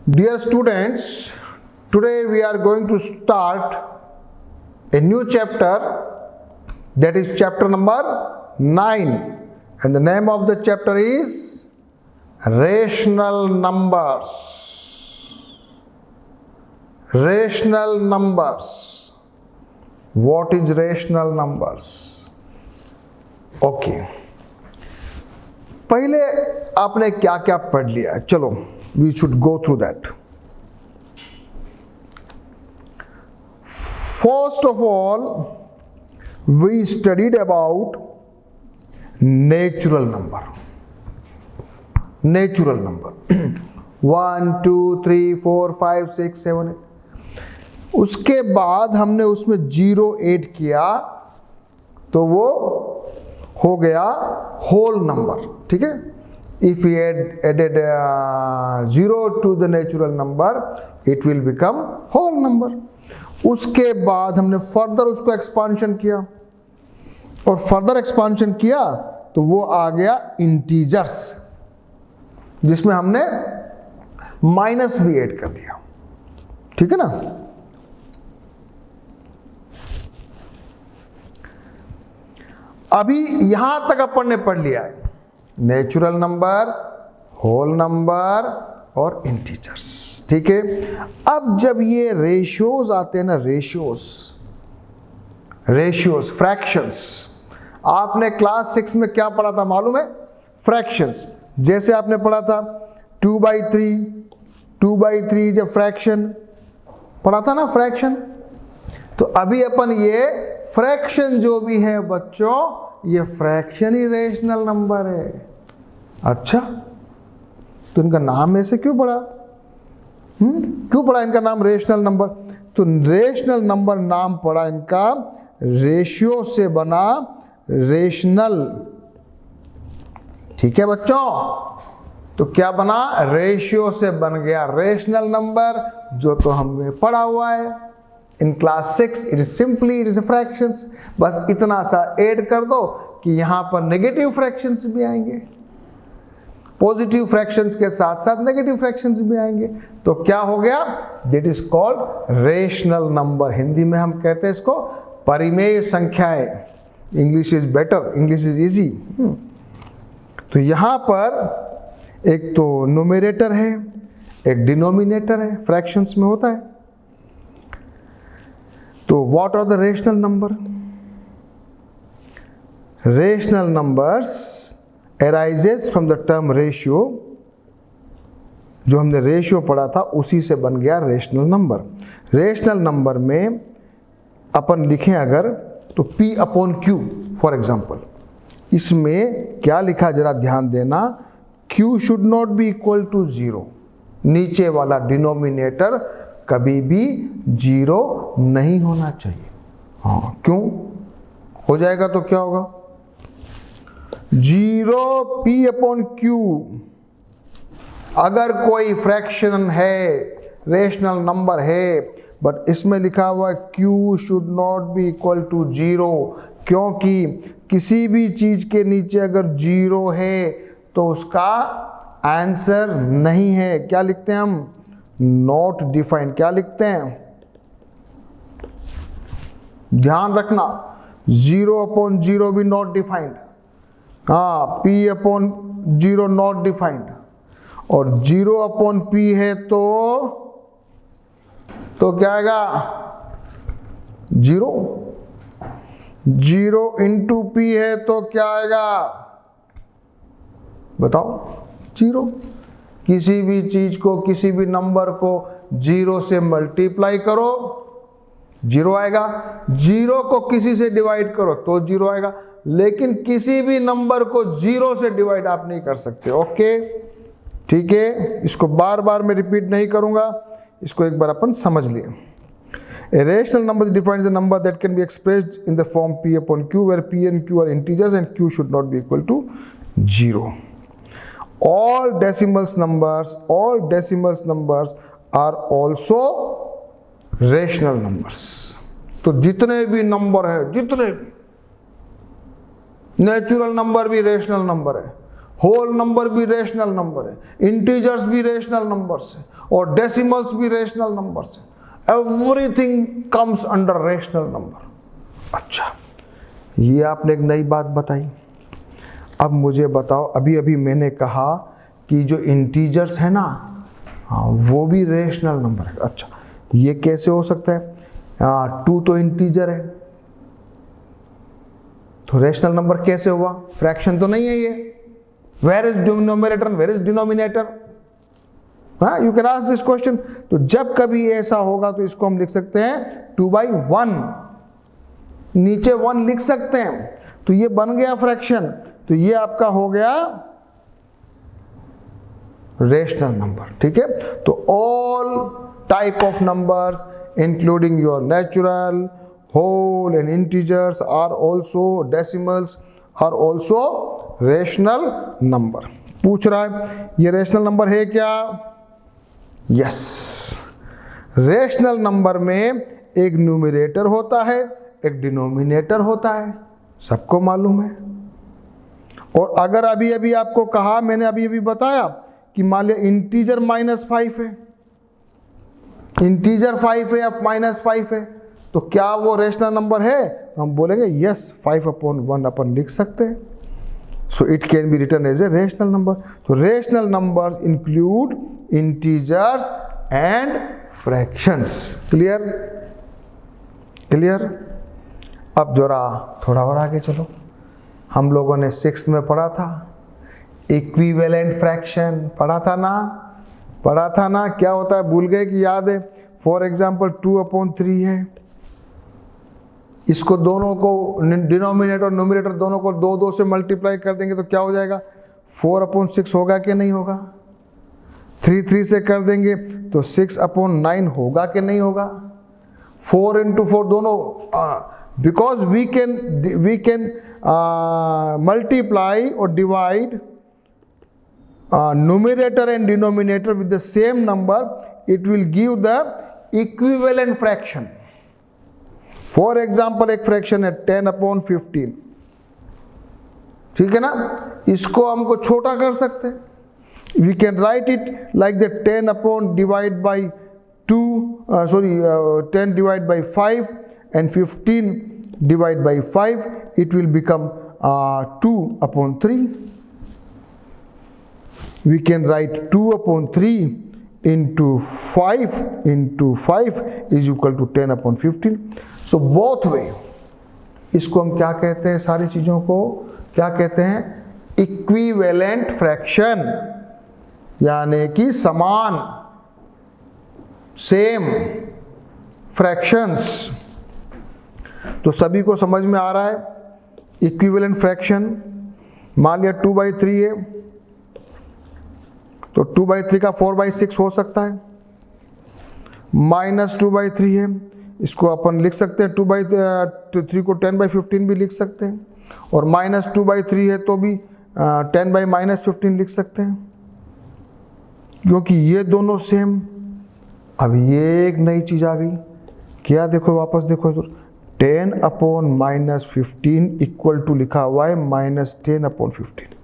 Dear students, today we are going to start a new chapter, that is chapter number 9, and the name of the chapter is rational numbers. Rational numbers. What is rational numbers? Okay. पहले आपने क्या क्या पढ़ लिया है, चलो we should go through that. First of all, we studied about natural number. Natural number 1, 2, 3, 4, 5, 6, 7, 8. उसके बाद हमने उसमें 0 ऐड किया तो वो हो गया whole number. ठीक है, if we added 0 to the natural number, it will become whole number. उसके बाद हमने फर्दर उसको एक्सपांशन किया, और फर्दर एक्सपांशन किया तो वो आ गया इंटीजर्स, जिसमें हमने माइनस भी ऐड कर दिया. ठीक है ना. अभी यहां तक अपन ने पढ़ लिया है नेचुरल नंबर, होल नंबर और इंटीजर्स. ठीक है. अब जब ये रेशियोज आते हैं ना, रेशियोज फ्रैक्शंस, आपने क्लास 6 में क्या पढ़ा था मालूम है? फ्रैक्शंस. जैसे आपने पढ़ा था 2/3 इज अ फ्रैक्शन, पढ़ा था ना फ्रैक्शन. तो अभी अपन ये फ्रैक्शन जो भी है बच्चों, ये फ्रैक्शन ही रेशनल नंबर है. अच्छा, तो इनका नाम ऐसे क्यों पड़ा? क्यों पड़ा इनका नाम रेशनल नंबर? तो रेशनल नंबर नाम पड़ा इनका रेशियो से बना रेशनल. ठीक है बच्चों, तो क्या बना? रेशियो से बन गया रेशनल नंबर, जो तो हमने पढ़ा हुआ है in class 6. It is a fractions. बस इतना सा ऐड कर दो कि यहां पर नेगेटिव फ्रैक्शंस भी आएंगे, पॉजिटिव फ्रैक्शंस के साथ साथ नेगेटिव फ्रैक्शंस भी आएंगे. तो क्या हो गया? That is called rational number. Hindi में हम कहते हैं इसको परिमेय संख्याएं. English is better, English is easy. तो यहां पर एक तो न्यूमरेटर है, एक डिनोमिनेटर है, फ्रैक्शंस में होता है. तो what are the rational number? Rational numbers arises from the term ratio. जो हमने रेशियो पढ़ा था उसी से बन गया रेशनल नंबर. रेशनल नंबर में अपन लिखें अगर तो P/Q फॉर एग्जाम्पल, इसमें क्या लिखा जरा ध्यान देना. Q should not be equal to 0. नीचे वाला डिनोमिनेटर कभी भी 0 नहीं होना चाहिए. हाँ, क्यों? हो जाएगा तो क्या होगा? 0 P/Q. अगर कोई फ्रैक्शन है, रेशनल नंबर है, बट इसमें लिखा हुआ Q should not be equal to 0, क्योंकि किसी भी चीज के नीचे अगर 0 है तो उसका आंसर नहीं है. क्या लिखते हैं हम? Not defined. क्या लिखते हैं? ध्यान रखना, 0/0 भी नॉट डिफाइंड. हाँ, P/0 नॉट डिफाइंड. और 0/P है तो क्या आएगा? 0. 0 into P है तो क्या आएगा? बताओ. 0. किसी भी चीज को, किसी भी नंबर को 0 से मल्टीप्लाई करो, 0 आएगा. 0 को किसी से डिवाइड करो तो 0 आएगा. लेकिन किसी भी नंबर को 0 से डिवाइड आप नहीं कर सकते. ओके, ठीक है. इसको बार बार मैं रिपीट नहीं करूंगा, इसको एक बार अपन समझ लिए. A rational number defines a number that can be expressed in the form P/Q, where P and Q are integers and Q should not be equal to 0. All decimal numbers are also rational numbers. तो जितने भी number हैं, जितने भी, natural number भी rational number है, whole number भी rational number है, इंटीजर्स भी रेशनल नंबर्स है, और डेसिमल्स भी रेशनल नंबर्स है। Everything comes under rational number. अच्छा, ये आपने एक नई बात बताई। अब मुझे बताओ, अभी अभी मैंने कहा कि जो इंटीजर्स है ना, हाँ, वो भी रेशनल नंबर है। अच्छा, ये कैसे हो सकता है? 2 तो इंटीजर है, तो रेशनल नंबर कैसे हुआ? फ्रैक्शन तो नहीं है ये। Where is denominator, where is denominator? हाँ, you can ask this question. तो जब कभी ऐसा होगा तो इसको हम लिख सकते हैं 2/1, नीचे 1 लिख सकते हैं, तो ये बन गया फ्रैक्शन। तो ये आपका हो गया रेशनल नंबर। ठीक है, तो all type of numbers including your natural, whole and integers are also decimals are also rational number। पूछ रहा है ये रेशनल नंबर है क्या? यस, रेशनल नंबर में एक न्यूमरेटर होता है, एक डिनोमिनेटर होता है, सबको मालूम है। और अगर अभी अभी आपको कहा, मैंने अभी अभी बताया कि मान लिया इंटीजर -5 है, इंटीजर 5 है, अब -5 है, तो क्या वो रेशनल नंबर है? हम बोलेंगे यस, 5/1 अपन लिख सकते हैं। So it can be written as a rational number. तो rational numbers include integers and fractions. Clear? Clear? अब जरा थोड़ा और आगे चलो। हम लोगों ने 6th में पढ़ा था इक्विवेलेंट फ्रैक्शन, पढ़ा था ना? क्या होता है, भूल गए कि याद है? फॉर एग्जाम्पल 2/3 है, इसको दोनों को डिनोमिनेटर और न्यूमरेटर दोनों को 2 से मल्टीप्लाई कर देंगे तो क्या हो जाएगा? 4/6 होगा कि नहीं होगा? 3 से कर देंगे तो 6/9 होगा कि नहीं होगा? 4 × 4 दोनों, बिकॉज वी कैन मल्टीप्लाई और divide numerator and denominator with the same number, it will give the equivalent fraction। For example, एक फ्रैक्शन है 10/15, ठीक है ना? इसको हमको छोटा कर सकते हैं। We can write it like the 10 divided by 5 and 15 divided by 5, it will become 2/3। We can write 2/3 into 5 is equal to 10/15। So both way, इसको हम क्या कहते हैं? सारी चीजों को क्या कहते हैं? इक्विवेलेंट फ्रैक्शन, यानी कि समान, सेम फ्रैक्शंस। तो सभी को समझ में आ रहा है? इक्विवेलेंट फ्रैक्शन, मान लिया 2/3 है, तो 2/3 का 4/6 हो सकता है। -2/3 है, इसको अपन लिख सकते हैं 2/3 को 10/15 भी लिख सकते हैं, और -2/3 है तो भी 10/-15 लिख सकते हैं, क्योंकि ये दोनों सेम। अब ये एक नई चीज आ गई, क्या? देखो वापस देखो, 10/-15 इक्वल टू लिखा हुआ है -10/15।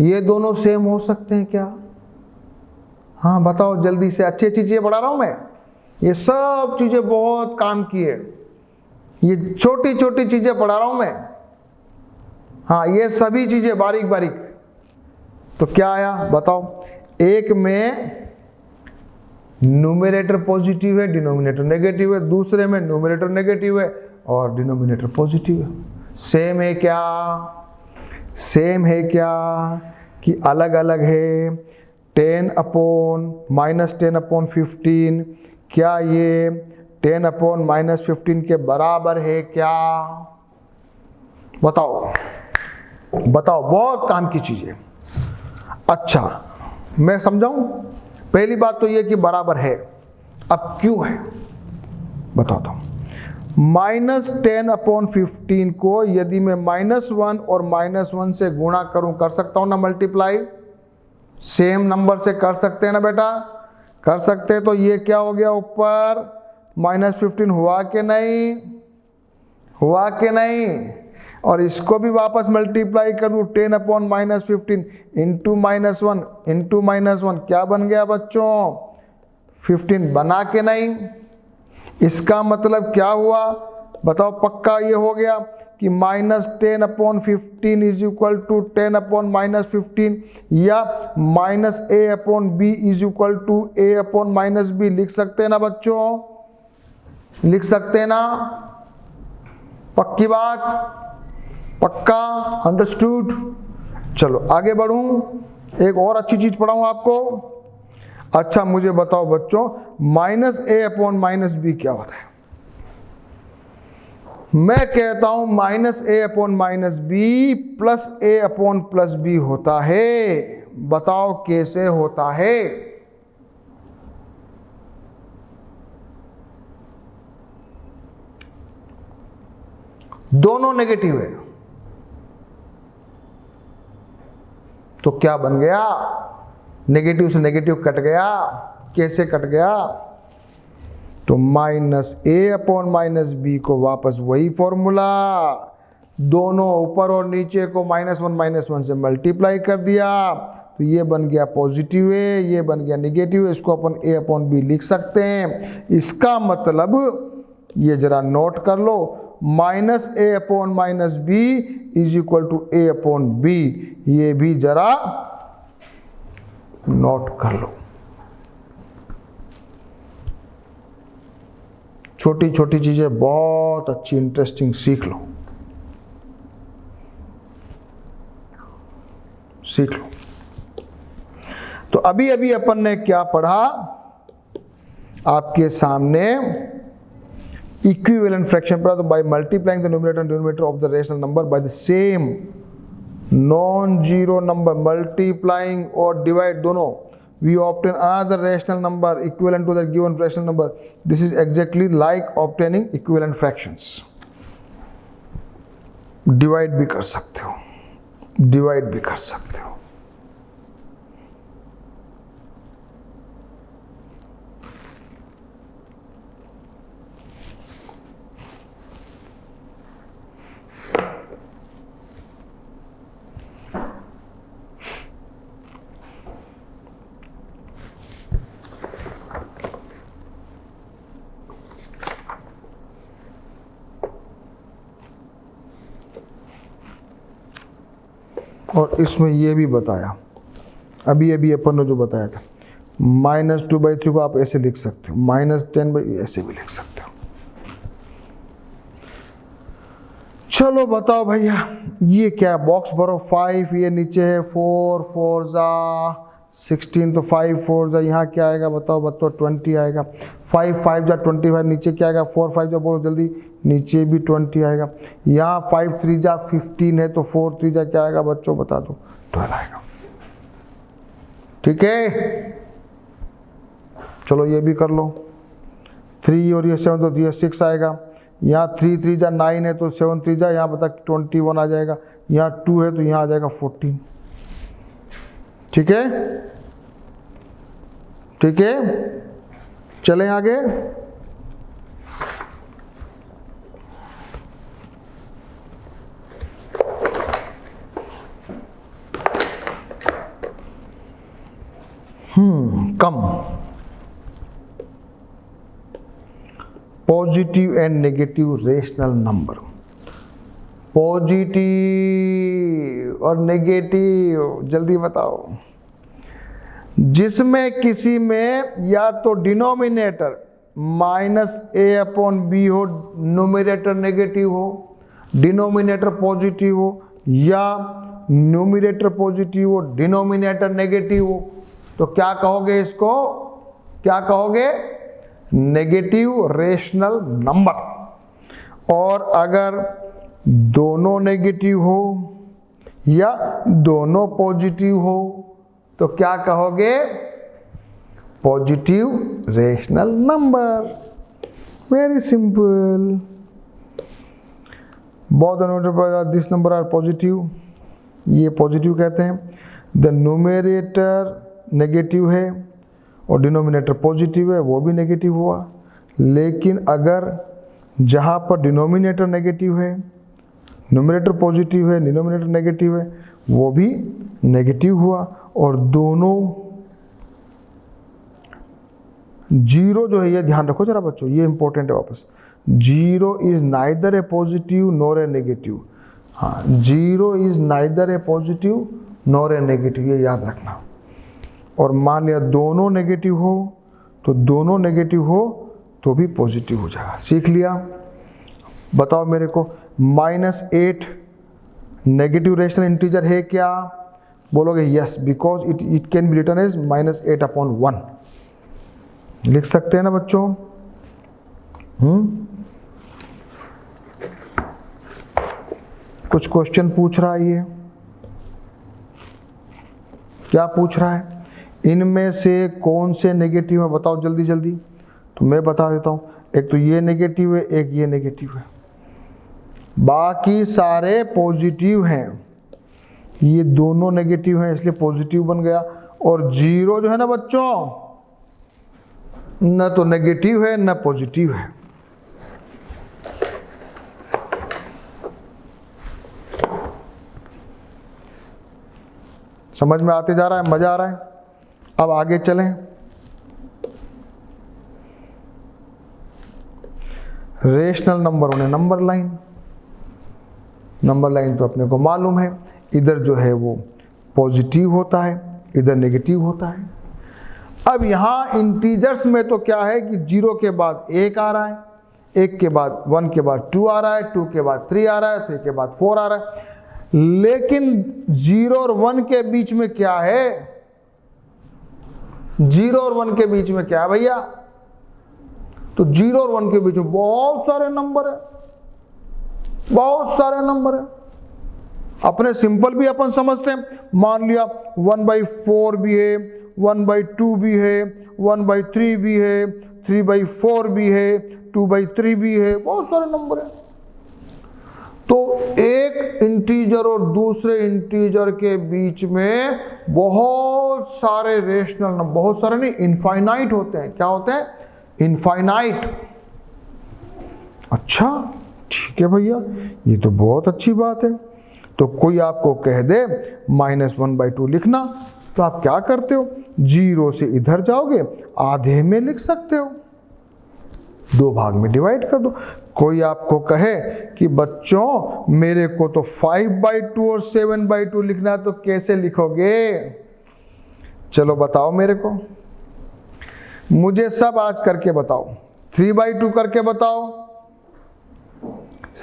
ये दोनों सेम हो सकते हैं क्या? हाँ बताओ जल्दी से, अच्छी चीजें पढ़ा रहा हूं मैं, ये सब चीजें बहुत काम की है, ये छोटी छोटी चीजें पढ़ा रहा हूं मैं। हाँ, ये सभी चीजें बारीक बारीक। तो क्या आया बताओ? एक में न्यूमरेटर पॉजिटिव है, डिनोमिनेटर नेगेटिव है, दूसरे में न्यूमरेटर नेगेटिव है और डिनोमिनेटर पॉजिटिव है। सेम है क्या? सेम है क्या कि अलग अलग है? 10/-10/15, क्या ये 10/-15 के बराबर है क्या? बताओ बताओ, बहुत काम की चीज है। अच्छा, मैं समझाऊं? पहली बात तो ये कि बराबर है। अब क्यों है बताता हूं। -10/15 को यदि मैं -1 और -1 से गुणा करूं, कर सकता हूं ना मल्टीप्लाई? सेम नंबर से कर सकते हैं ना बेटा? कर सकते हैं। तो ये क्या हो गया ऊपर? -15 हुआ कि नहीं? हुआ कि नहीं? और इसको भी वापस मल्टीप्लाई कर दूँ 10 अपॉन माइनस 15 इंटू -1 इंटू -1 क्या बन गया बच्चों 15 बना के नहीं। इसका मतलब क्या हुआ बताओ, पक्का ये हो गया कि -10 upon 15 is equal to 10 upon -15 या -a upon b is equal to a upon -b लिख सकते हैं ना बच्चों, लिख सकते हैं ना, पक्की बात, पक्का, अंडरस्टूड। चलो आगे बढ़ूं, एक और अच्छी चीज पढ़ाऊं आपको। अच्छा मुझे बताओ बच्चों -a अपॉन -b क्या होता है? मैं कहता हूं -a upon -b plus a upon plus b होता है। बताओ कैसे होता है? दोनों नेगेटिव है तो क्या बन गया, नेगेटिव से नेगेटिव कट गया। कैसे कट गया? तो -a अपॉन -b को वापस वही फॉर्मूला, दोनों ऊपर और नीचे को -1 से मल्टीप्लाई कर दिया तो ये बन गया पॉजिटिव है, ये बन गया नेगेटिव है, इसको अपन a अपॉन b लिख सकते हैं। इसका मतलब ये जरा नोट कर लो, -a upon -b is equal to a upon b, ये भी जरा नोट कर लो। छोटी छोटी चीजें बहुत अच्छी इंटरेस्टिंग सीख लो, सीख लो। तो अभी अभी अपन ने क्या पढ़ा आपके सामने, इक्विवेलेंट फ्रैक्शन पढ़ा। तो by multiplying the numerator and denominator of the rational number by the same non zero number, multiplying और डिवाइड दोनों, we obtain another rational number equivalent to the given rational number. This is exactly like obtaining equivalent fractions. Divide भी कर सकते हो, divide भी कर सकते हो। और इसमें ये भी बताया, अभी अभी अपन ने जो बताया था, -2/3 को आप ऐसे लिख सकते हो, -10 ऐसे भी लिख सकते हो। चलो बताओ भैया ये क्या, बॉक्स भरो। 5 ये नीचे है, 4 4 जा 16, तो 5 4 जा यहाँ क्या आएगा बताओ, बताओ 20 आएगा। 5 5 जा 25, नीचे क्या आएगा, 4 5 जा बोलो जल्दी, नीचे भी 20 आएगा। यहाँ 5 3 जा 15 है तो 4 3 जा क्या आएगा बच्चों बता दो, 12 आएगा। ठीक है, चलो ये भी कर लो। 3 और ये 7 तो ये 6 आएगा। यहाँ 3 3 जा 9 है तो 7 3 जा यहाँ बता 21 आ जाएगा। यहाँ 2 है तो यहाँ आ जाएगा 14। ठीक है, ठीक है, चलें आगे। Come positive and negative rational number, positive और नेगेटिव जल्दी बताओ। जिसमें किसी में या तो डिनोमिनेटर -a अपॉन b हो, न्यूमरेटर नेगेटिव हो, डिनोमिनेटर पॉजिटिव हो, या न्यूमरेटर पॉजिटिव हो डिनोमिनेटर नेगेटिव हो, तो क्या कहोगे इसको, क्या कहोगे, नेगेटिव रेशनल नंबर। और अगर दोनों नेगेटिव हो या दोनों पॉजिटिव हो तो क्या कहोगे, positive rational number. Very simple. Both this number are positive, ये पॉजिटिव कहते हैं। द न्यूमरेटर नेगेटिव है और डिनोमिनेटर पॉजिटिव है, वो भी नेगेटिव हुआ। लेकिन अगर जहाँ पर डिनोमिनेटर नेगेटिव है न्यूमरेटर पॉजिटिव है, डिनोमिनेटर नेगेटिव है, वो भी नेगेटिव हुआ। और दोनों जीरो जो है, ये ध्यान रखो जरा बच्चों, ये इंपॉर्टेंट है वापस, zero is neither a positive nor a negative. हाँ, zero is neither a positive nor a negative, ये याद रखना। और मान लिया दोनों नेगेटिव हो तो दोनों नेगेटिव हो तो भी पॉजिटिव हो जाएगा। सीख लिया? बताओ मेरे को, -8 नेगेटिव रेशनल इंटीजर है क्या? बोलोगे yes, because it can be written as -8/1। लिख सकते हैं ना बच्चों? कुछ क्वेश्चन पूछ रहा है ये, क्या पूछ रहा है? इनमें से कौन से नेगेटिव है बताओ जल्दी जल्दी। तो मैं बता देता हूं, एक तो ये नेगेटिव है, एक ये नेगेटिव है, बाकी सारे पॉजिटिव हैं। ये दोनों नेगेटिव हैं इसलिए पॉजिटिव बन गया। और जीरो जो है ना बच्चों, न तो नेगेटिव है न पॉजिटिव है। समझ में आते जा रहा है? मजा आ रहा है? अब आगे चलें। रेशनल नंबर होने नंबर लाइन। नंबर लाइन तो अपने को मालूम है, इधर जो है वो पॉजिटिव होता है, इधर नेगेटिव होता है। अब यहाँ इंटीजर्स में तो क्या है कि 0 के बाद 1 आ रहा है, 1 के बाद 1 के बाद 2 आ रहा है, 2 के बाद 3 आ रहा है, 3 के बाद 4 आ रहा है। लेकिन 0 और 1 के बीच में क्या है? 0 और 1 के बीच में क्या है भैया? तो 0 और 1 के बीच में बहुत सारे नंबर है, बहुत सारे नंबर है। अपने सिंपल भी अपन समझते हैं। मान लिया 1/4 भी है, 1/2 भी है, 1/3 भी है, 3/4 भी है, 2/3 भी है, बहुत सारे नंबर है। तो एक इंटीजर और दूसरे इंटीजर के बीच में बहुत सारे रेशनल नंबर, बहुत सारे नहीं, इनफाइनाइट होते हैं। क्या होते हैं? इनफाइनाइट। अच्छा ठीक है भैया, ये तो बहुत अच्छी बात है। तो कोई आपको कह दे -1/2 लिखना, तो आप क्या करते हो? 0 से इधर जाओगे, आधे में लिख सकते हो, 2 भाग में डिवाइड कर दो। कोई आपको कहे कि बच्चों मेरे को तो 5/2 और 7/2 लिखना है, तो कैसे लिखोगे? चलो बताओ मेरे को, मुझे सब आज करके बताओ। 3/2 करके बताओ,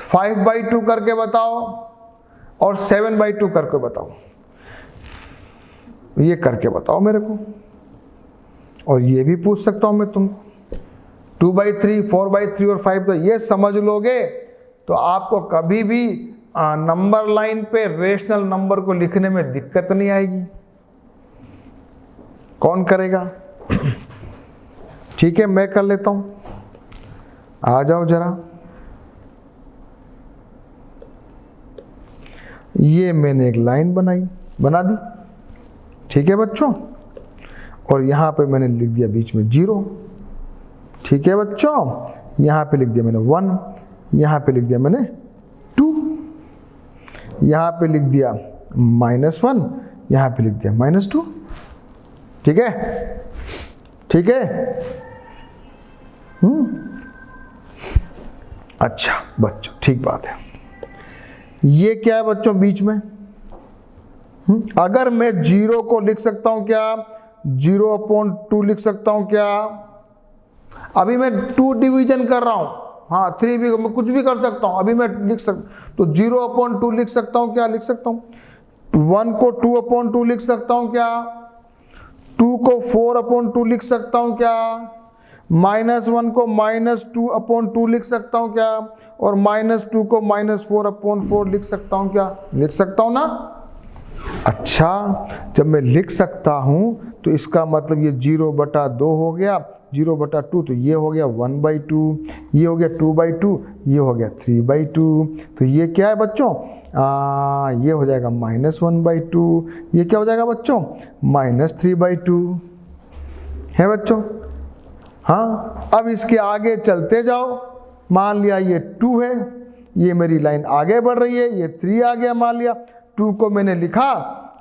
5/2 करके बताओ, और 7/2 करके बताओ। ये करके बताओ मेरे को। और ये भी पूछ सकता हूं मैं तुमको, 2/3, 4/3 और 5, तो ये समझ लोगे तो आपको कभी भी नंबर लाइन पे रेशनल नंबर को लिखने में दिक्कत नहीं आएगी। कौन करेगा? ठीक है, मैं कर लेता हूं, आ जाओ जरा। ये मैंने एक लाइन बना दी, ठीक है बच्चों। और यहां पे मैंने लिख दिया बीच में 0, ठीक है बच्चों। यहां पे लिख दिया मैंने 1, यहां पे लिख दिया मैंने 2, यहां पे लिख दिया -1, यहां पे लिख दिया -2। ठीक है, ठीक है। अच्छा बच्चों, ठीक बात है। ये क्या है बच्चों बीच में? अगर मैं 0 को लिख सकता हूं क्या? 0/2 लिख सकता हूं क्या? अभी मैं 2 डिवीजन कर रहा हूं, हाँ 3 भी, मैं कुछ भी कर सकता हूं। अभी मैं लिख सकता, तो 0/2 लिख सकता हूं क्या? लिख सकता हूं। 1 को 2/2 लिख सकता हूं क्या? 2 को 4/2 लिख सकता हूं क्या? -1 को -2/2 लिख सकता हूं क्या? और -2 को -4/4 लिख सकता हूं क्या? लिख सकता हूं ना? अच्छा, जब मैं लिख सकता हूं तो इसका मतलब ये 0/2 हो गया, 0/2, तो ये हो गया 1/2, ये हो गया 2/2, ये हो गया 3/2। तो ये क्या है बच्चों? ये हो जाएगा -1/2, ये क्या हो जाएगा बच्चों? -3/2 है बच्चों। हाँ, अब इसके आगे चलते जाओ। मान लिया ये 2 है, ये मेरी लाइन आगे बढ़ रही है, ये 3 आ गया मान लिया, 2 को मैंने लिखा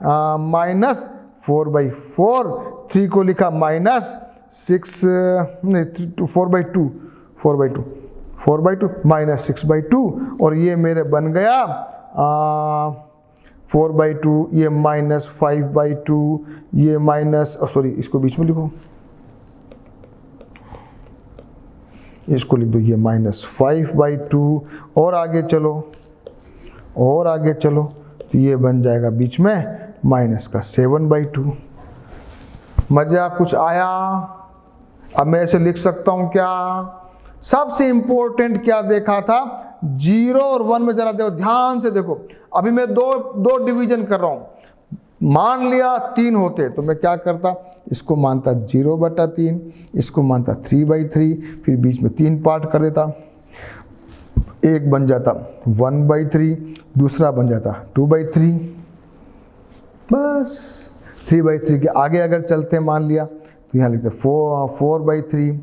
-4/4, 3 को लिखा -6 नहीं 4/2 -6/2 और ये मेरे बन गया 4/2, ये -5/2, ये सॉरी इसको बीच में लिखो, इसको लिख दो, ये -5/2 और आगे चलो तो ये बन जाएगा बीच में -7/2। मजा कुछ आया? अब मैं ऐसे लिख सकता हूं क्या? सबसे इंपॉर्टेंट क्या देखा था, 0 और 1 में जरा देखो, ध्यान से देखो। अभी मैं दो डिवीजन कर रहा हूं, मान लिया 3 होते तो मैं क्या करता, इसको मानता 0/3, इसको मानता 3/3, फिर बीच में 3 पार्ट कर देता, एक बन जाता 1/3, दूसरा बन जाता 2/3, बस 3/3 के आगे अगर चलते हैं मान लिया तो यहाँ लिखते 4/3,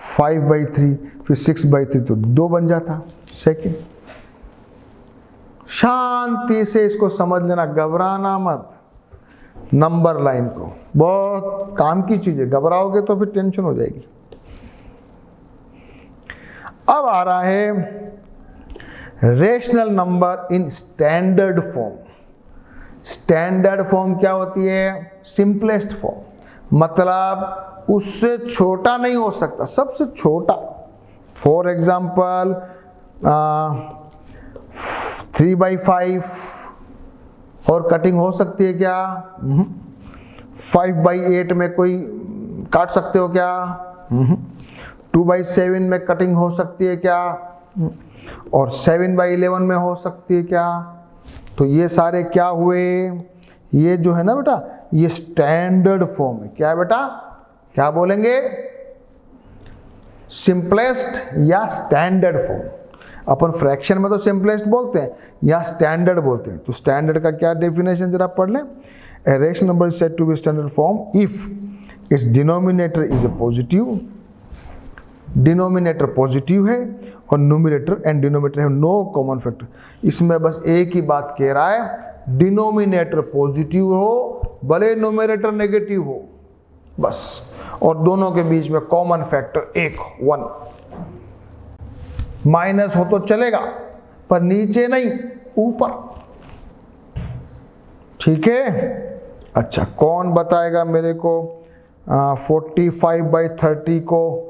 5/3, फिर 6/3 तो 2 बन जाता सेकंड। शांति से इसको समझ लेना, घबराना मत। नंबर लाइन को बहुत काम की चीज है, घबराओगे तो फिर टेंशन हो जाएगी। अब आ रहा है rational number in standard form. Standard form क्या होती है? सिंपलेस्ट फॉर्म, मतलब उससे छोटा नहीं हो सकता, सबसे छोटा। फॉर एग्जाम्पल 3/5 और कटिंग हो सकती है क्या? 5/8 में कोई काट सकते हो क्या? 2/7 में कटिंग हो सकती है क्या? और 7/11 में हो सकती है क्या? तो ये सारे क्या हुए? ये जो है ना बेटा, ये स्टैंडर्ड फॉर्म है। क्या है बेटा? क्या बोलेंगे? सिंपलेस्ट या स्टैंडर्ड फॉर्म। अपन फ्रैक्शन में तो सिंपलेस्ट बोलते हैं या स्टैंडर्ड बोलते हैं। तो स्टैंडर्ड का क्या डेफिनेशन जरा पढ़ लें। A rational number is said to be standard form if its denominator is a positive, denominator positive है और numerator and denominator have no common factor. इसमें बस एक ही बात कह रहा है, डिनोमिनेटर पॉजिटिव हो भले न्यूमरेटर नेगेटिव हो, बस, और दोनों के बीच में कॉमन फैक्टर 1 माइनस हो तो चलेगा पर नीचे नहीं, ऊपर। ठीक है? अच्छा, कौन बताएगा मेरे को 45/30 को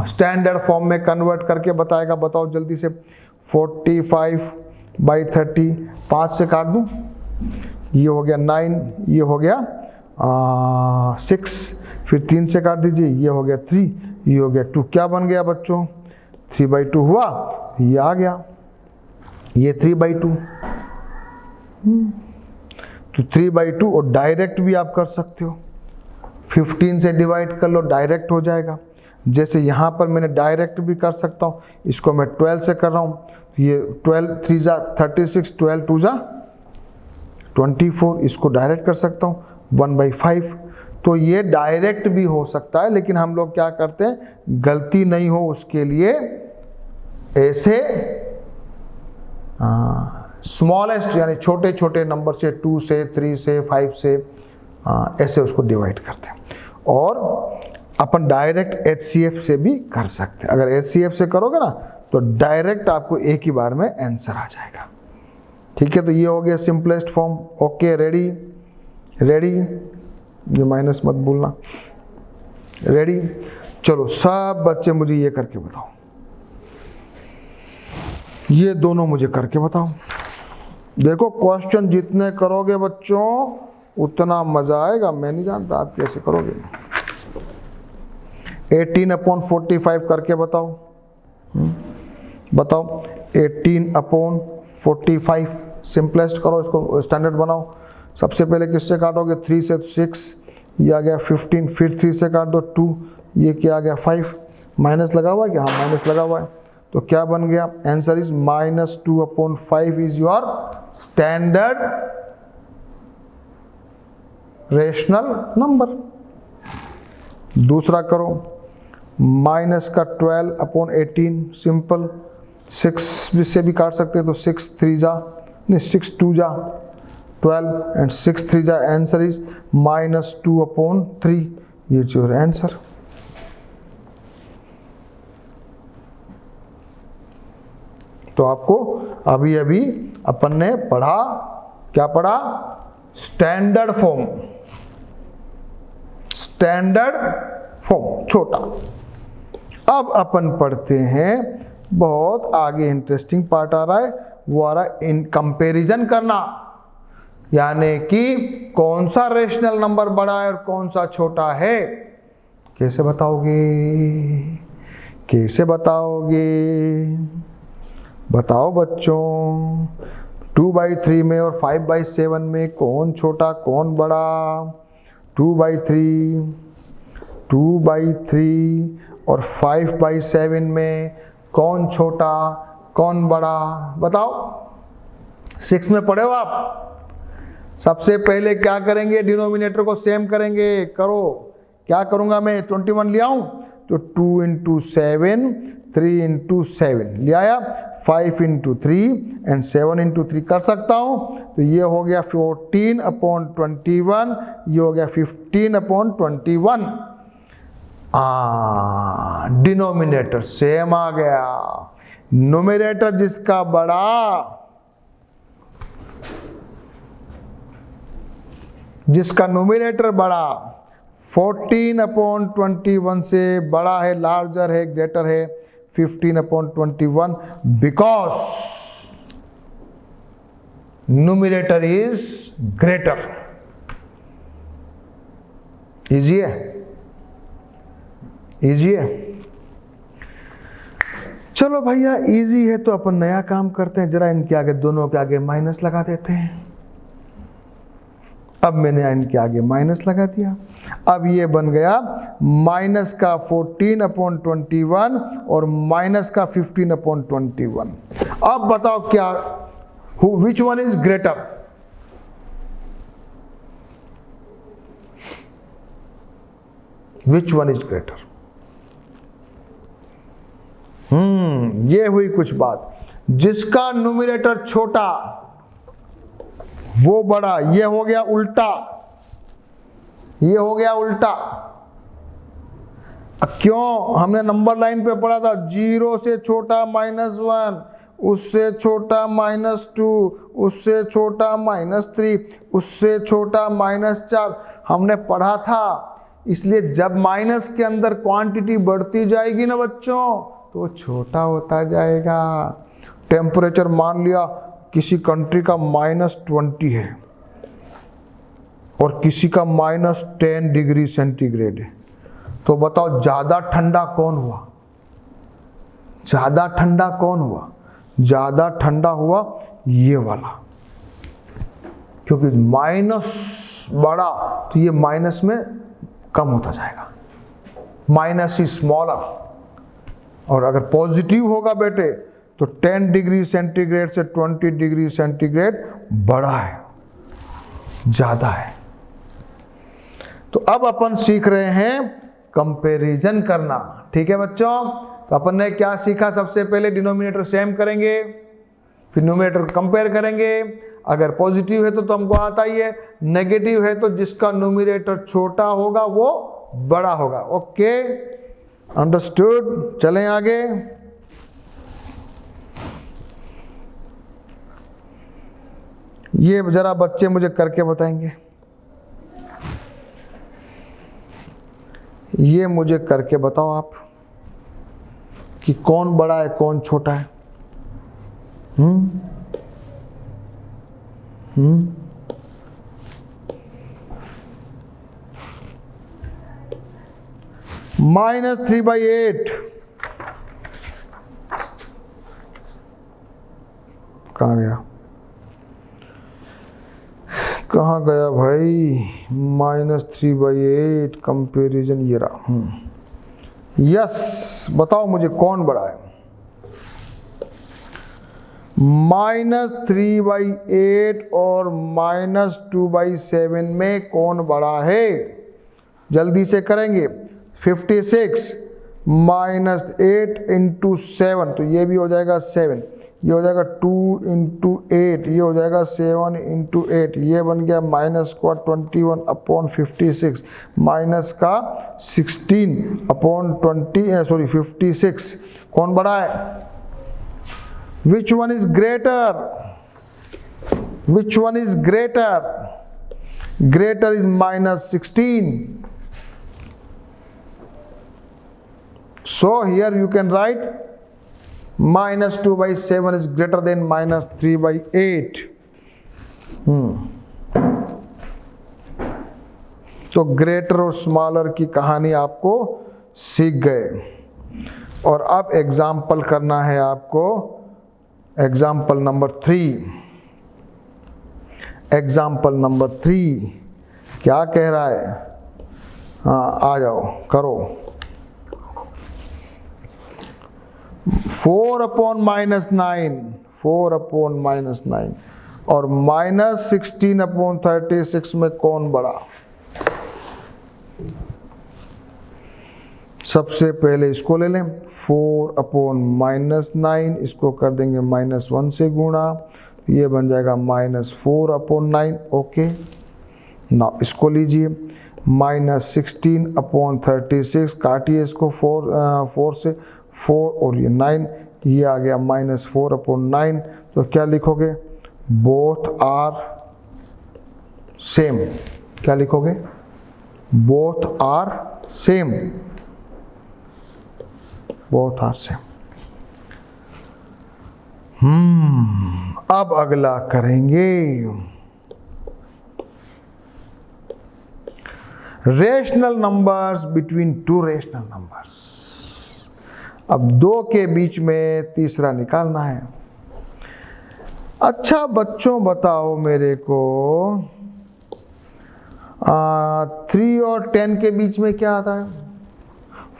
स्टैंडर्ड फॉर्म में कन्वर्ट करके बताएगा? बताओ जल्दी से। 45/30 5 से काट दूं, ये हो गया 9, ये हो गया 6, फिर 3 से काट दीजिए, ये हो गया 3, ये हो गया 2। क्या बन गया बच्चों? 3/2 हुआ, ये आ गया, ये 3/2। तो 3/2 और डायरेक्ट भी आप कर सकते हो, 15 से डिवाइड कर लो, डायरेक्ट हो जाएगा। जैसे यहाँ पर मैंने डायरेक्ट भी कर सकता हूँ, इसको मैं 12 से कर रहा हूँ, ये 12 3 जा 36, 12 2 जा 24, इसको डायरेक्ट कर सकता हूँ 1/5। तो ये डायरेक्ट भी हो सकता है, लेकिन हम लोग क्या करते हैं, गलती नहीं हो उसके लिए ऐसे स्मॉलेस्ट यानी छोटे छोटे नंबर से 2 से 3 से 5 से ऐसे उसको डिवाइड करते हैं। और अपन डायरेक्ट HCF से भी कर सकते हैं। अगर HCF से करोगे ना तो डायरेक्ट आपको एक ही बार में आंसर आ जाएगा। ठीक है? तो ये हो गया सिंपलेस्ट फॉर्म। Okay, ready? ये माइनस मत भूलना। रेडी? चलो सब बच्चे मुझे ये करके बताओ, ये दोनों मुझे करके बताओ। देखो क्वेश्चन जितने करोगे बच्चों उतना मजा आएगा। मैं नहीं जानता आप कैसे करोगे। 18/45 करके बताओ। बताओ 18/45 सिंपलेस्ट करो, इसको स्टैंडर्ड बनाओ। सबसे पहले किससे काटोगे? 3 से 6, ये आ गया 15, फिर 3 से काट दो 2, ये क्या आ गया 5। माइनस लगा हुआ है क्या? हाँ माइनस लगा हुआ है। तो क्या बन गया? Answer is -2/5 is your standard rational number. दूसरा करो माइनस का 12/18 सिंपल, 6 से भी काट सकते हैं तो 6 3 जा नहीं 6 2 जा 12 एंड 6 3 जा, आंसर इज -2/3। ये जो है आंसर। तो आपको अभी अभी अपन ने पढ़ा, क्या पढ़ा? स्टैंडर्ड फॉर्म, स्टैंडर्ड फॉर्म छोटा। अब अपन पढ़ते हैं, बहुत आगे इंटरेस्टिंग पार्ट आ रहा है, वो आ रहा है इन कंपैरिजन करना, यानी कि कौन सा रेशनल नंबर बड़ा है और कौन सा छोटा है। कैसे बताओगे? कैसे बताओगे? बताओ बच्चों, 2/3 में और 5/7 में कौन छोटा कौन बड़ा? 2/3 और 5/7 में कौन छोटा कौन बड़ा? बताओ। 6 में पढ़े हो आप? सबसे पहले क्या करेंगे? डिनोमिनेटर को सेम करेंगे। करो। क्या करूंगा मैं? 21 ले आऊं तो 2 × 7 3 × 7 ले आया, 5 × 3 एंड 7 × 3 कर सकता हूं। तो ये हो गया 14/21, ये हो गया 15/21। डिनोमिनेटर सेम आ गया। न्यूमरेटर जिसका बड़ा, जिसका न्यूमरेटर बड़ा 14/21 से बड़ा है, लार्जर है, ग्रेटर है 15/21, because numerator is greater. Easy है? इजी है? चलो भैया इजी है तो अपन नया काम करते हैं, जरा इनके आगे, दोनों के आगे माइनस लगा देते हैं। अब मैंने इनके आगे माइनस लगा दिया। अब ये बन गया माइनस का 14/21 और माइनस का 15/21। अब बताओ क्या, which one is greater? Which one is greater? ये हुई कुछ बात। जिसका न्यूमरेटर छोटा वो बड़ा। ये हो गया उल्टा, ये हो गया उल्टा। क्यों? हमने नंबर लाइन पे पढ़ा था, 0 से छोटा -1, उससे छोटा -2, उससे छोटा -3, उससे छोटा -4 हमने पढ़ा था। इसलिए जब माइनस के अंदर क्वांटिटी बढ़ती जाएगी ना बच्चों, तो छोटा होता जाएगा। टेम्परेचर मान लिया किसी कंट्री का -20 है और किसी का -10 डिग्री सेंटीग्रेड है, तो बताओ ज्यादा ठंडा कौन हुआ? ज्यादा ठंडा कौन हुआ? ज्यादा ठंडा हुआ ये वाला, क्योंकि माइनस बढ़ा तो ये माइनस में कम होता जाएगा, माइनस इज स्मॉलर। और अगर पॉजिटिव होगा बेटे तो 10 डिग्री सेंटीग्रेड से 20 डिग्री सेंटीग्रेड बड़ा है, ज्यादा है। तो अब अपन सीख रहे हैं कंपैरिजन करना। ठीक है बच्चों? तो अपन ने क्या सीखा? सबसे पहले डिनोमिनेटर सेम करेंगे, फिर न्यूमरेटर कंपेयर करेंगे। अगर पॉजिटिव है तो हमको आता ही है, नेगेटिव है तो जिसका न्यूमरेटर छोटा होगा वो बड़ा होगा। Okay, understood? चलें आगे। ये जरा बच्चे मुझे करके बताएंगे, ये मुझे करके बताओ आप कि कौन बड़ा है कौन छोटा है। -3/8 कहाँ गया? कहाँ गया भाई? -3/8 कंपैरिजन, ये रहा। यस, बताओ मुझे कौन बड़ा है? -3/8 और -2/7 में कौन बड़ा है? जल्दी से करेंगे। 56 माइनस 8 इंटू 7, तो ये भी हो जाएगा 7, ये हो जाएगा 2 इंटू 8, ये हो जाएगा 7 इंटू 8, ये बन गया माइनस का 21 अपॉन 56, माइनस का 16 अपॉन 56। कौन बड़ा है? Which one is greater? Which one is greater? Greater is minus 16. So here you can write minus 2 by 7 is greater than minus 3 by 8. तो ग्रेटर और स्मॉलर की कहानी आपको सीख गए, और अब एग्जाम्पल करना है आपको। एग्जाम्पल नंबर 3, एग्जाम्पल नंबर 3 क्या कह रहा है? हाँ आ जाओ करो। 4 अपॉन माइनस 9, 4 अपॉन माइनस 9 और माइनस 16 अपॉन 36 में कौन बड़ा? सबसे पहले इसको ले लें, 4 अपॉन माइनस 9, इसको कर देंगे माइनस 1 से गुणा, ये बन जाएगा माइनस 4 अपॉन 9। ओके, ना इसको लीजिए, माइनस 16 अपॉन 36, काटिए इसको 4 से, 4 और ये 9, ये आ गया माइनस 4 अपॉन 9। तो क्या लिखोगे? Both are same. क्या लिखोगे? Both are same, both are same. अब अगला करेंगे rational numbers between two rational numbers. अब 2 के बीच में तीसरा निकालना है। अच्छा बच्चों बताओ मेरे को, 3 और 10 के बीच में क्या आता है?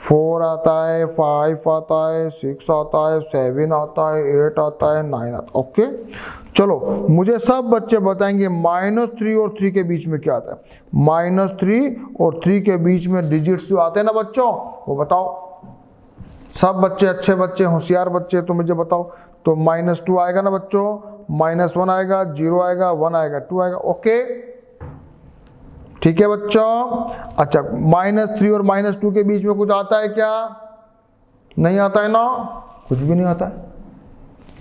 4 आता है, 5 आता है, 6 आता है, 7 आता है, 8 आता है, 9 आता है। ओके चलो, मुझे सब बच्चे बताएंगे -3 और 3 के बीच में क्या आता है। -3 और 3 के बीच में डिजिट्स जो आते हैं ना बच्चों, वो बताओ। सब बच्चे अच्छे बच्चे, होशियार बच्चे, तो मुझे बताओ। तो -2 आएगा ना बच्चों, -1 आएगा, 0 आएगा, 1 आएगा, 2 आएगा। ओके ठीक है बच्चों। अच्छा, -3 और -2 के बीच में कुछ आता है क्या? नहीं आता है ना, कुछ भी नहीं आता है।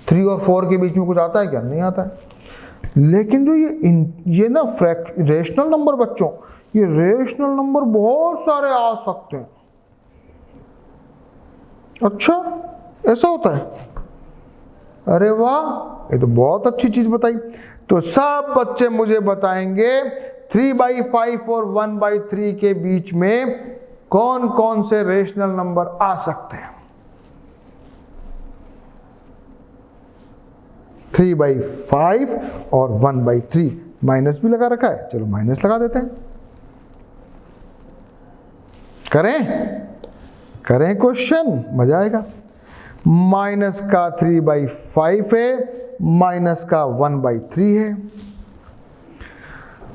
3 और 4 के बीच में कुछ आता है क्या? नहीं आता है। लेकिन जो ये ना रेशनल नंबर बच्चों, ये रेशनल नंबर बहुत सारे आ सकते हैं। अच्छा ऐसा होता है? अरे वाह, ये तो बहुत अच्छी चीज बताई। तो सब बच्चे मुझे बताएंगे 3/5 और 1/3 के बीच में कौन कौन से रेशनल नंबर आ सकते हैं। 3/5 और 1/3, माइनस भी लगा रखा है, चलो माइनस लगा देते हैं। करें क्वेश्चन, मजा आएगा। माइनस का 3/5 है, माइनस का 1/3 है।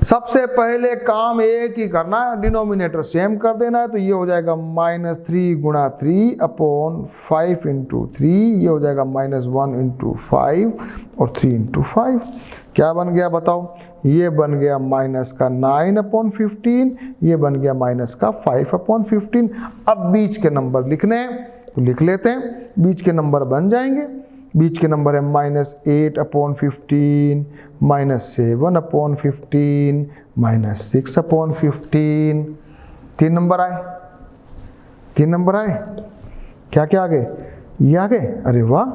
सबसे पहले काम एक ही करना है, डिनोमिनेटर सेम कर देना है। तो ये हो जाएगा -3 गुणा 3 अपॉन 5 इंटू 3, ये हो जाएगा -1 इंटू 5 और 3 इंटू 5। क्या बन गया बताओ? ये बन गया माइनस का 9 अपॉन 15, ये बन गया माइनस का 5 अपॉन 15। अब बीच के नंबर लिखने हैं तो लिख लेते हैं, बीच के नंबर बन जाएंगे। बीच के नंबर है -8 अपॉन 15, -7 अपॉन 15, -6 अपॉन 15। 3 नंबर आए, 3 नंबर आए। क्या क्या आ गए? ये आ गए। अरे वाह,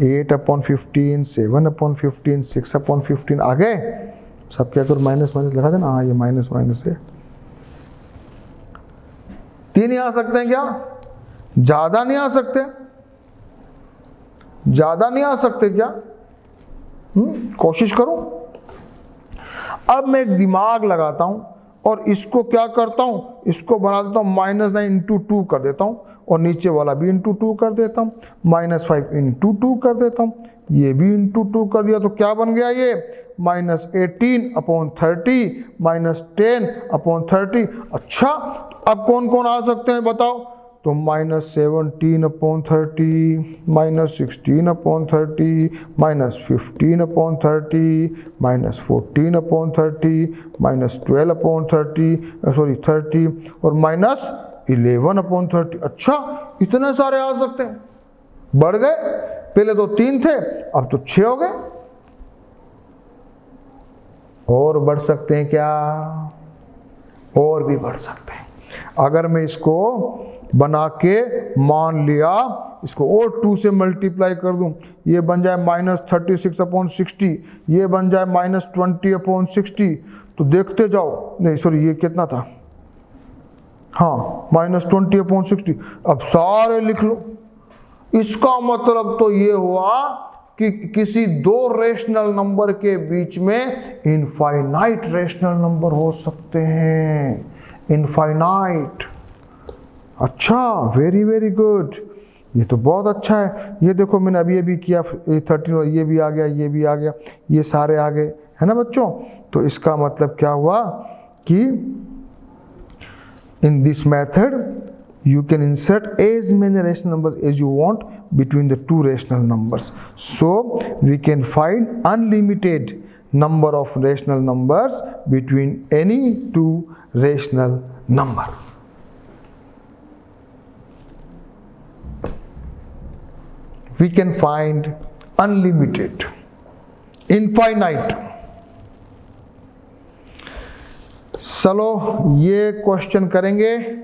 8 अपॉन 15, 7 अपॉन 15, 6 अपॉन 15 आ गए। सब क्या करो, माइनस माइनस लगा देना। हाँ, ये माइनस माइनस है। 3 ही आ सकते हैं क्या? ज्यादा नहीं आ सकते? ज्यादा नहीं आ सकते क्या? कोशिश करो। अब मैं एक दिमाग लगाता हूं और इसको क्या करता हूं, इसको बना देता हूं -9 इंटू 2 कर देता हूं, और नीचे वाला भी इंटू 2 कर देता हूं, -5 इंटू 2 कर देता हूं, ये भी इंटू 2 कर दिया। तो क्या बन गया ये? -18 अपॉन 30, -10 अपॉन 30। अच्छा, अब कौन कौन आ सकते हैं बताओ? तो -17/30, -16/30, -15/30, -14/30, -12/30, सॉरी 30 और -11/30। अच्छा, इतने सारे आ सकते हैं, बढ़ गए। पहले तो 3 थे, अब तो 6 हो गए। और बढ़ सकते हैं क्या? और भी बढ़ सकते हैं। अगर मैं इसको बना के मान लिया, इसको और 2 से मल्टीप्लाई कर दूं, ये बन जाए -36/60, ये बन जाए -20/60। तो देखते जाओ, नहीं सॉरी ये कितना था, हाँ -20/60। अब सारे लिख लो। इसका मतलब तो ये हुआ कि किसी 2 रेशनल नंबर के बीच में इनफाइनाइट रेशनल नंबर हो सकते हैं, इनफाइनाइट। अच्छा, वेरी वेरी गुड, ये तो बहुत अच्छा है। ये देखो मैंने अभी किया, 13, ये भी आ गया, ये भी आ गया, ये सारे आ गए, है ना बच्चों। तो इसका मतलब क्या हुआ कि in this method you can insert as many rational numbers as you want between the 2 rational numbers. So we can find unlimited number of rational numbers between any 2 rational number. We can find unlimited, infinite. चलो ये question करेंगे।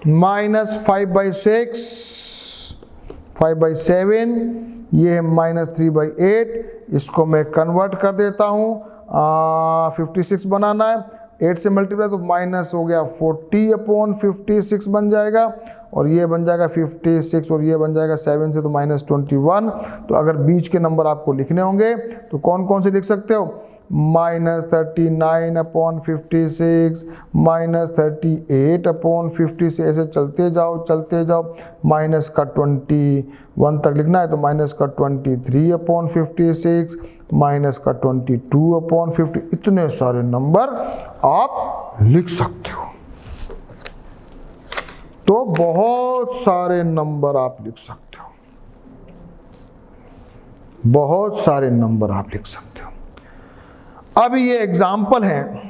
-5/6, 5/7, ये है -3/8। इसको मैं convert कर देता हूँ, 56 बनाना है, 8 से मल्टीप्लाई तो माइनस हो गया 40/56 बन जाएगा, और ये बन जाएगा 56, और ये बन जाएगा 7 से तो -21। तो अगर बीच के नंबर आपको लिखने होंगे तो कौन कौन से लिख सकते हो? -39/56, -38/50 से ऐसे चलते जाओ, माइनस का 21 तक लिखना है तो -23/56, -22/50, इतने सारे नंबर आप लिख सकते हो। तो बहुत सारे नंबर आप लिख सकते हो, बहुत सारे नंबर आप लिख सकते हो। अब ये एग्जाम्पल है,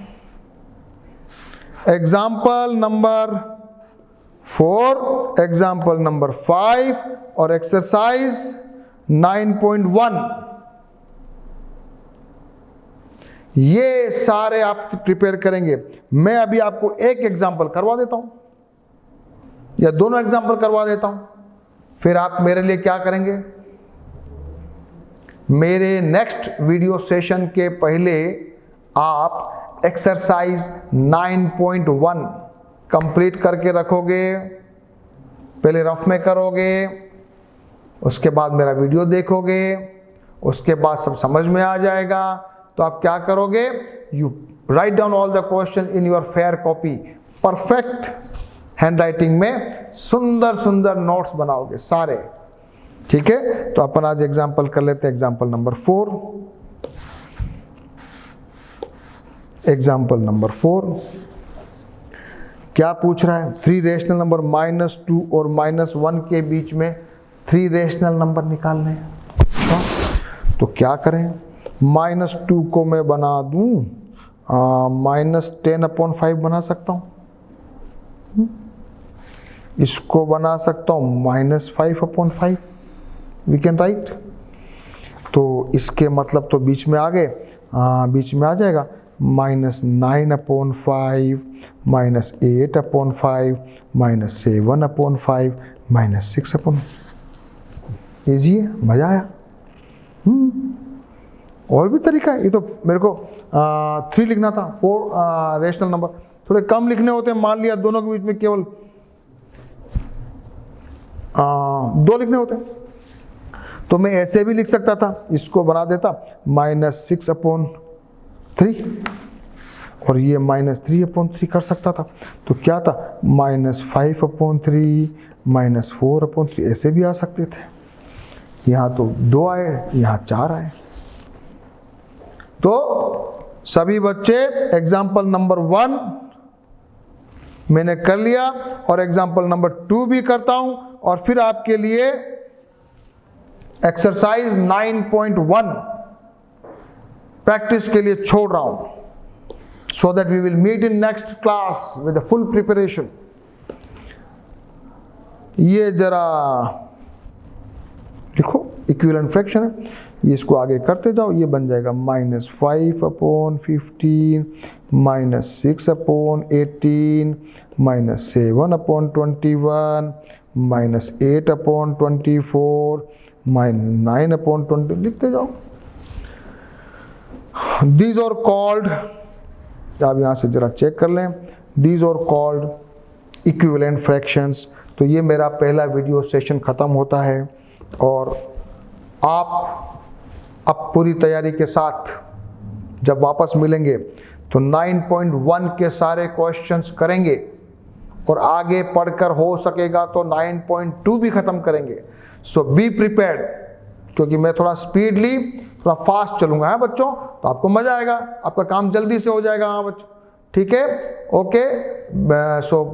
एग्जाम्पल नंबर 4, एग्जाम्पल नंबर 5 और एक्सरसाइज 9.1। ये सारे आप प्रिपेयर करेंगे। मैं अभी आपको एक एग्जाम्पल करवा देता हूं या दोनों एग्जाम्पल करवा देता हूं, फिर आप मेरे लिए क्या करेंगे? मेरे नेक्स्ट वीडियो सेशन के पहले आप एक्सरसाइज 9.1 कंप्लीट करके रखोगे, पहले रफ में करोगे, उसके बाद मेरा वीडियो देखोगे, उसके बाद सब समझ में आ जाएगा। तो आप क्या करोगे? You write down all the question in your fair copy, perfect handwriting में सुंदर सुंदर नोट्स बनाओगे सारे, ठीक है। तो अपन आज एग्जाम्पल कर लेते हैं, एग्जाम्पल नंबर 4। एग्जाम्पल नंबर 4 क्या पूछ रहा है? 3 रेशनल नंबर -2 और -1 के बीच में 3 रेशनल नंबर निकालने हैं। तो क्या करें? -2 को मैं बना दूं -10/5 बना सकता हूं, इसको बना सकता हूं -5/5, वी कैन राइट। तो इसके मतलब तो बीच में आ गए, बीच में आ जाएगा -9/5, -8/5, -7/5, -6/5। ईजी है, मजा आया। और भी तरीका है, ये तो मेरे को 3 लिखना था, 4 रेशनल नंबर थोड़े कम लिखने होते हैं। मान लिया दोनों के बीच में केवल 2 लिखने होते हैं, तो मैं ऐसे भी लिख सकता था, इसको बना देता -6/3 और ये -3/3 कर सकता था। तो क्या था? -5/3, -4/3, ऐसे भी आ सकते थे। यहाँ तो 2 आए, यहाँ 4 आए। तो सभी बच्चे एग्जाम्पल नंबर 1 मैंने कर लिया और एग्जाम्पल नंबर 2 भी करता हूं और फिर आपके लिए एक्सरसाइज 9.1 प्रैक्टिस के लिए छोड़ रहा हूं, so that we will meet in next class with full preparation. ये जरा लिखो, इक्विवेलेंट फ्रैक्शन है, ये इसको आगे करते जाओ, ये बन जाएगा -5/15 -6/18 -7/21 -8/24 -9/20 लिखते जाओ। These are called, आप यहां से जरा चेक कर लें, these are called equivalent fractions. तो ये मेरा पहला वीडियो सेशन ख़त्म होता है और आप अब पूरी तैयारी के साथ जब वापस मिलेंगे तो 9.1 के सारे क्वेश्चंस करेंगे और आगे पढ़कर हो सकेगा तो 9.2 भी ख़त्म करेंगे। सो बी प्रिपेयर्ड, क्योंकि मैं थोड़ा स्पीडली थोड़ा फास्ट चलूँगा है बच्चों, तो आपको मज़ा आएगा, आपका काम जल्दी से हो जाएगा। हाँ बच्चों, ठीक है, okay. So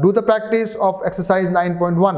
do the practice of exercise 9.1।